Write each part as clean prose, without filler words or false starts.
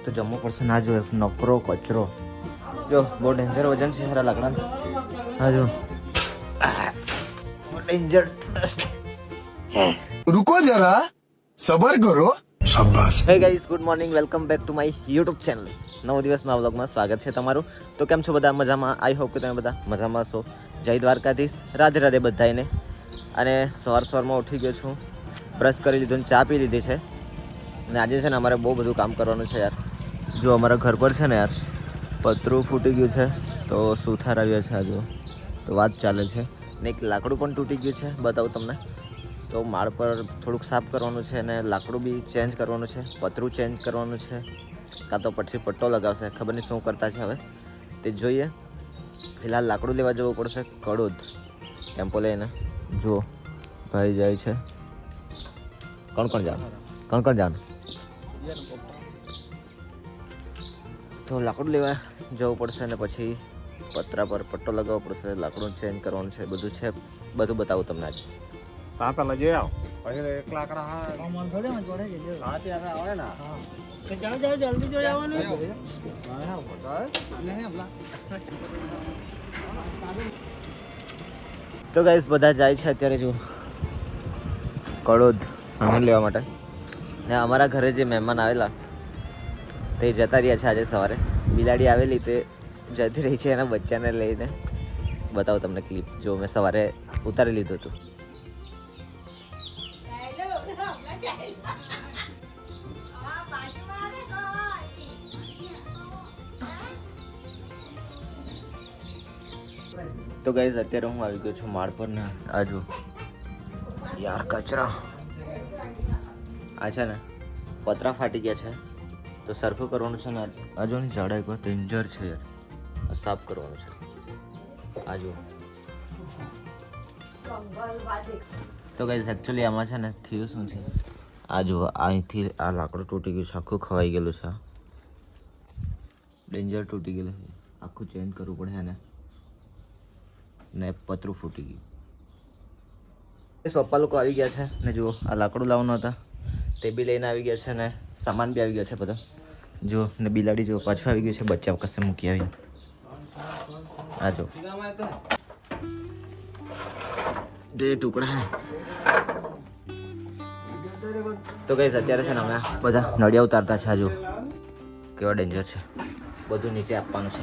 મસ્ત જમવું પડશે. ના જો નકરો કચરો જો બહુ ડેન્જર વજન છે યાર લાકડાનું. હા જો ડેન્જર ડસ્ટ. रुको जरा सबर करो. शाबाश. Hey guys, good morning, welcome back to my YouTube channel. નવો દિવસના વ્લોગમાં સ્વાગત છે તમારું. તો કેમ છો બધા? મજામાં? આઈ હોપ કે તમે બધા મજામાં છો. જય દ્વારકાધીશ, રાધે રાધે બધાને. અને સવારમાં ઉઠી ગયો છું, બ્રશ કરી લીધું અને ચા પી લીધી છે. અને આજે છે ને અમારે બહુ બધું કામ કરવાનું છે યાર. જો અમારા ઘર પર છે ને યાર પતરું ફૂટી ગયું છે, તો સુથાર આવ્યા છે આજુ, તો વાત ચાલે છે. ને એક લાકડું પણ તૂટી ગયું છે, બતાવું તમને. તો માળ પર થોડુંક સાફ કરવાનું છે અને લાકડું બી ચેન્જ કરવાનું છે, પતરું ચેન્જ કરવાનું છે, કાં તો પછી પટ્ટો લગાવશે, ખબર નહીં શું કરતા છે હવે તે જોઈએ. ફિલહાલ લાકડું લેવા જવું પડશે કડોદ ટેમ્પો લઈને. જુઓ ભાઈ જાય છે. કોણ જાણ તો લાકડું લેવા જવું પડશે અને પછી પતરા પર પટ્ટો લગાવવો પડશે, લાકડું ચેન્જ કરવાનું છે, બધું છે. બધું બતાવું તમને આજે. પેલા જોઈ આવ પછી એક લાકડા આવે ને જલ્દી જોઈ આવવાનું. તો ગાઈસ બધા જાય છે અત્યારે જો કડોદ સામાન લેવા માટે. ને અમારા ઘરે જે મહેમાન આવેલા તે જતા રહ્યા છે આજે સવારે. બિલાડી આવેલી તે જતી રહી છે એના બચ્ચાને લઈને. બતાવું તમને ક્લિપ, જો મેં સવારે ઉતારી લીધું હતું. તો ગાઈઝ અત્યારે હું આવી ગયો છું માળ પર ને આ જો યાર કચરા આ છે ને પતરા ફાટી ગયા છે, તો સરખું કરવાનું છે ને. આ જો ને ઝાડા એક ડેન્જર છે યાર, સાફ કરવાનું છે. આ જો તો ગાઈઝ એકચ્યુઅલી આમાં છે ને થયું શું છે, આ જો અહીંથી આ લાકડું તૂટી ગયું છે, આખું ખવાઈ ગયેલું છે, ડેન્જર તૂટી ગયેલું છે, આખું ચેન્જ કરવું પડે ને. ને પતરું ફૂટી ગયું. પપ્પા લોકો આવી ગયા છે ને જુઓ આ લાકડું લાવવાનું હતા તે બી લઈને આવી ગયા છે ને સામાન બી આવી ગયો છે બધા. જો ને બિલાડી જો પાછું આવી ગયું છે બચ્ચા કસે મૂકી આવીને. આ જો જે ટુકડા હે. તો ગાઈસ અત્યારે છે ને અમે બધા નળિયા ઉતારતા છે. આ જો કેવા ડેન્જર છે, બધું નીચે આપવાનું છે.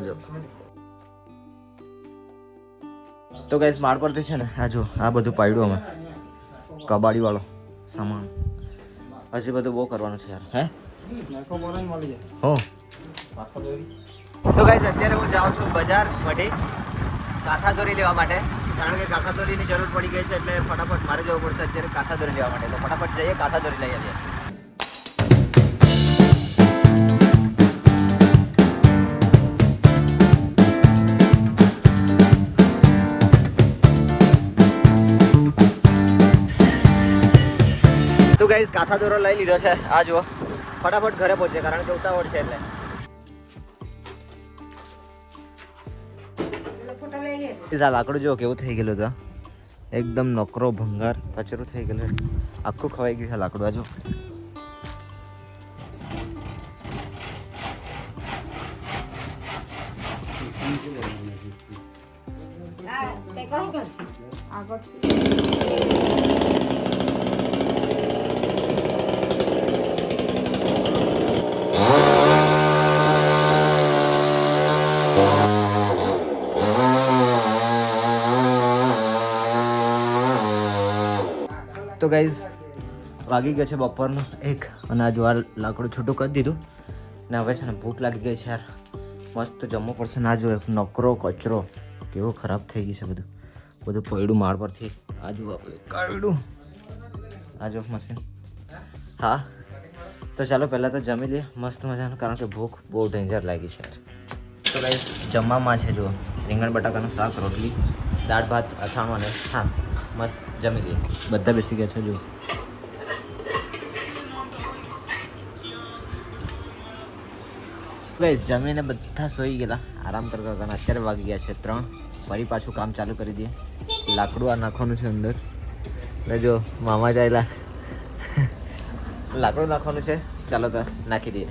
જો તો ગાઈસ માળ પરથી છે ને આ જો આ બધું પાડ્યું અમે, કબાડી વાળો સામાન. હજી બધું બહુ કરવાનું છે યાર. હે હો. તો ગાઈસ અત્યારે હું જાઉં છું બજાર મઢી કાથાદોરી લેવા માટે, કારણ કે કાથાદોરીની જરૂર પડી ગઈ છે, એટલે ફટાફટ મારે જવું પડશે અત્યારે કાથાદોરી લેવા માટે. તો ફટાફટ જઈએ કાથાદોરી લઈ આવીએ. તો ગાઈસ કાથા દોરો લઈ લીધો છે. આ જુઓ ફટાફટ ઘરે પહોંચે કારણ કે ઉતાવળ છે એટલે. આ લાકડું જો કેવું થઈ ગયેલું હતું, એકદમ નકરો ભંગાર કચરો થઈ ગયેલો, આખું ખવાઈ ગયું છે લાકડું. આજો તો ગાઈઝ વાગી ગયો છે બપોરનો 1 અને આ જો આ લાકડું છૂટું કરી દીધું ને હવે છે ને ભૂખ લાગી ગઈ છે યાર, મસ્ત જમવું પડશે. ના જો નકરો કચરો કેવો ખરાબ થઈ ગયું છે, બધું પડ્યું માળ પરથી. આ જો આપણે કાઢ્યું, આ જો મશીન. હા તો ચાલો પહેલાં તો જમી લઈએ મસ્ત મજાનું, કારણ કે ભૂખ બહુ ડેન્જર લાગી છે યાર. તો ગાઈઝ જમવામાં છે જો રીંગણ બટાકાનું શાક, રોટલી, દાળ ભાત, અથાણું અને છાશ. મસ્ત જમી લઈએ. બધા બેસી ગયા છે જો. ગાઈસ જમીને બધા સોઈ ગયેલા, આરામ કરતા હતા. અત્યારે વાગી ગયા છે 3. ફરી પાછું કામ ચાલુ કરી દઈએ. લાકડું આ નાખવાનું છે અંદર. ને જો મામા જાયેલા લાકડું નાખવાનું છે ચાલો તો નાખી દઈએ.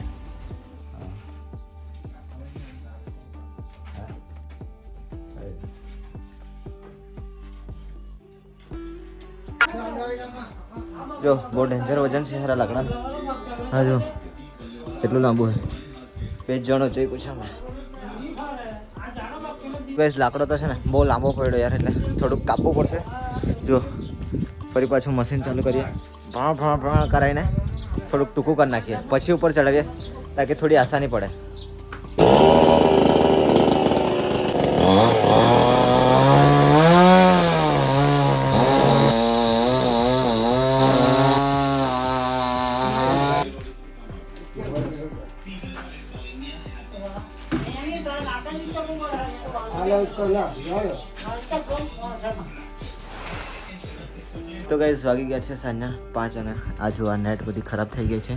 જો બહુ ડેન્જર વજન છે યાર લાકડા. હા જો કેટલું લાંબુ છે. 2 જણો જોઈ પૂછામાં ગેસ લાકડો તો છે ને બહુ લાંબો પડ્યો યાર, એટલે થોડુંક કાપવું પડશે. જો ફરી પાછું મશીન ચાલુ કરીએ, ભણ કરાવીને થોડુંક ટૂંકું કરી નાખીએ, પછી ઉપર ચડાવીએ તાકી થોડી આસાની પડે. તો ગાઈસ વાગી ગયા છે સાંજના 5 અને આ જો આ નેટ બધી ખરાબ થઈ ગઈ છે,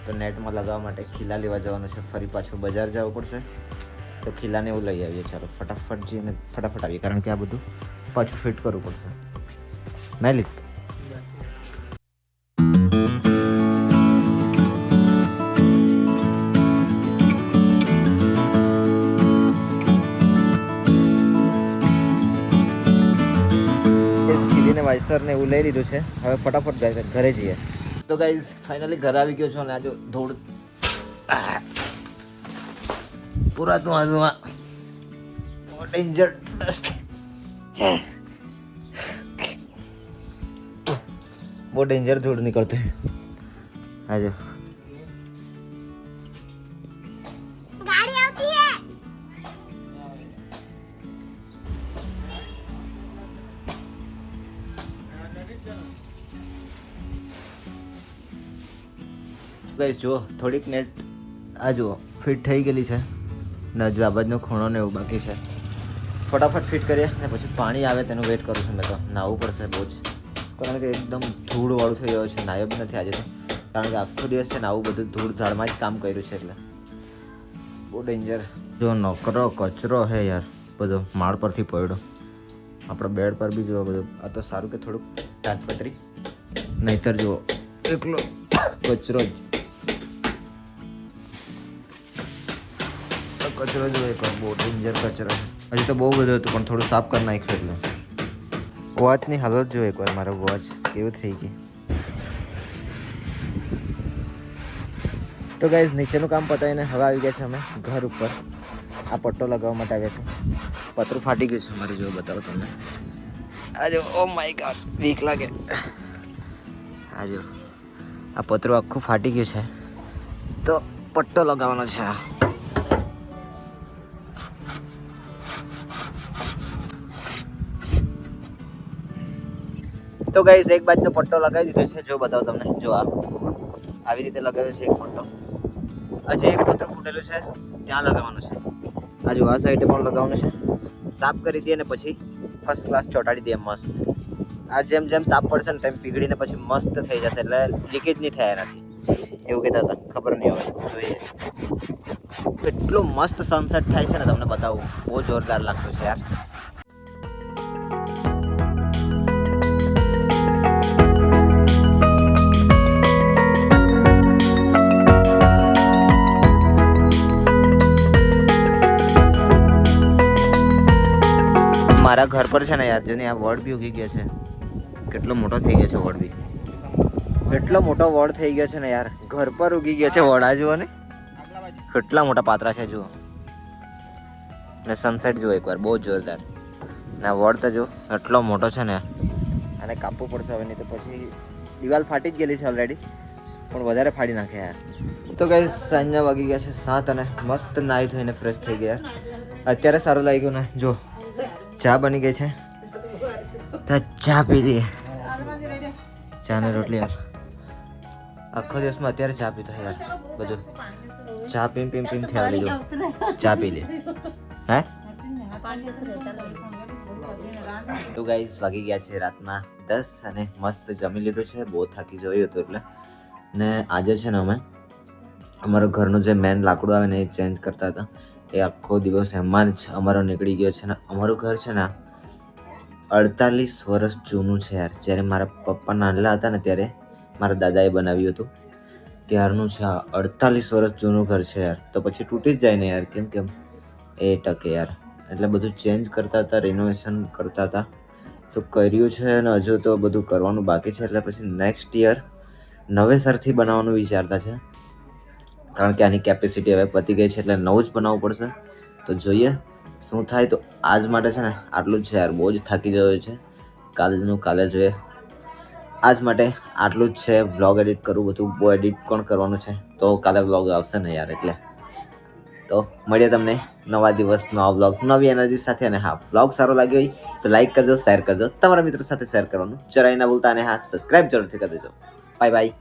તો નેટમાં લગાવવા માટે ખીલા લેવા જવાનું છે. ફરી પાછું બજાર જવું પડશે, તો ખીલાને એવું લઈ આવીએ. ચાલો ફટાફટ જઈને ફટાફટ આવીએ, કારણ કે આ બધું પાછું ફિટ કરવું પડશે. મેલિક વાઇસર ને એવું લઈ લીધું છે. હવે ફટાફટ ઘરે જઈએ. તો ગાઈઝ ફાઇનલી ઘરે આવી ગયો છું અને આ જો ધૂળ પૂરા તું આજુમાં ડેન્જર ડસ્ટ, બહુ ડેન્જર ધૂળ નીકળતો है. આ જો गाड़ी आती है. ગાઈઝ જો થોડીક નેટ આ જુઓ ફિટ થઈ ગયેલી છે ને હજુ આ બાજુનો ખૂણો ને એવું બાકી છે. ફટાફટ ફિટ કરીએ ને પછી પાણી આવે તેનું વેઇટ કરું છું. મેં તો નાહવું પડશે બહુ જ, કારણ કે એકદમ ધૂળવાળું થઈ ગયો છે. નાહ્યો બી નથી આજે તો, કારણ કે આખો દિવસ છે ને આવું બધું ધૂળ ધાળમાં જ કામ કર્યું છે, એટલે બહુ ડેન્જર. જો નકરો કચરો હે યાર, બધો માળ પરથી પડ્યો. આપણા બેડ પર બી જુઓ બધું. આ તો સારું કે થોડુંક તાટપત્રી, નહીતર જુઓ એકલો કચરો જ કચરો જો એક બહુ ડેન્જર કચરો. હજી તો બહુ બધું હતું પણ થોડું સાફ કરી નાખ્યું. એટલે વોચની હાલત જો એકવાર, મારો વોચ કેવું થઈ ગઈ. તો ગાઈઝ નીચેનું કામ પતાવીને હવે આવી ગયા છે અમે ઘર ઉપર. આ પટ્ટો લગાવવા માટે આવ્યા છે. પતરું ફાટી ગયું છે અમારું, જો બતાવો તમને. આ જો ઓ માય ગોડ વીક લાગે. આ જો આ પતરું આખું ફાટી ગયું છે, તો પટ્ટો લગાવવાનો છે. તો ગાઈઝ એક બાજુનો પટ્ટો લગાવી દીધો છે, જો બતાવો તમને. જો આવી રીતે લગાવ્યો છે એક પટ્ટો. હજી એક પતરું ફૂટેલું છે, ત્યાં લગાવવાનું છે. આ જો આ સાઈડે પણ લગાવવાનું છે. સાફ કરી દઈએ ને પછી ફર્સ્ટ ક્લાસ ચોંટાડી દઈએ મસ્ત. આ જેમ જેમ તાપ પડશે ને તેમ પીગળીને પછી મસ્ત થઈ જશે, એટલે લીકેજ નહીં થાય એનાથી, એવું કહેતા હતા. ખબર નહીં હવે જોઈએ. એટલું મસ્ત સનસેટ થાય છે ને, તમને બતાવું. બહુ જોરદાર લાગતું છે યાર. મારા ઘર પર છે ને યાર, જોને આ વડ બી ઉગી ગયા છે. કેટલો મોટો થઈ ગયો છે વડ બી. એટલો મોટો વડ થઈ ગયો છે ને યાર, ઘર પર ઉગી ગયા છે વડ. આ જુઓ ને કેટલા મોટા પાત્રા છે, જુઓ ને. સનસેટ જુઓ એકવાર, બહુ જોરદાર. ને આ વડ તો જો એટલો મોટો છે ને, આને કાપવું પડશે હવે, નહીં તો પછી દિવાલ ફાટી જ ગયેલી છે ઓલરેડી, પણ વધારે ફાડી નાખે યાર. તો ગાઈસ સાંજના વાગી ગયા છે 7 અને મસ્ત નાહી ધોઈને ફ્રેશ થઈ ગયા. અત્યારે સારું લાગ્યું ને. જો ચા બની ગઈ છે, તો ચા પી લઈએ. ચા ને રોટલી યાર, આખો દિવસમાં અત્યારે ચા પીતો યાર. બધું ચા પીમ થયા લીધું. ચા પી લે હે. તો ગાઈસ વાગી ગયા છે રાતના 10 અને મસ્ત જમી લીધું છે. બહુ થાકી જોયું હતું એટલે. ને આજે છે ને અમે અમારા ઘરનું જે મેન લાકડું આવે ને એ ચેન્જ કરતા હતા. એ આખો દિવસ એમાં જ અમારો નીકળી ગયો છે. ને અમારું ઘર છે ને 48 વર્ષ જૂનું છે યાર. જ્યારે મારા પપ્પા નાના હતા ને ત્યારે મારા દાદાએ બનાવ્યું હતું. ત્યારનું છે આ 48 વર્ષ જૂનું ઘર છે યાર. તો પછી તૂટી જ જાય ને યાર, કેમ કેમ એ ટકે યાર. એટલે બધું ચેન્જ કરતા હતા, રિનોવેશન કરતા હતા, તો કર્યું છે અને હજુ તો બધું કરવાનું બાકી છે. એટલે પછી નેક્સ્ટ યર નવેસરથી બનાવવાનું વિચારતા છે, કારણ કે આની કેપેસિટી હવે પતી ગઈ છે, એટલે નવું જ બનાવવું પડશે. તો જોઈએ શું થાય. તો આજ માટે છે ને આટલું જ છે યાર, બહુ જ થાકી ગયો છે. કાલનું કાલે જોઈએ. આજ માટે આટલું જ છે. વ્લોગ એડિટ કરું, બધું બહુ એડિટ કોણ કરવાનું છે, તો કાલે વ્લોગ આવશે ને યાર. એટલે તો મળીએ તમને નવા દિવસ, નવા વ્લોગ, નવી એનર્જી સાથે. અને હા, વ્લોગ સારો લાગ્યો હોય તો લાઈક કરજો, શેર કરજો, તમારા મિત્રો સાથે શેર કરવાનું જરાય ના ભૂલતા. અને હા, સબસ્ક્રાઇબ જરૂરથી કરી દેજો. Bye bye.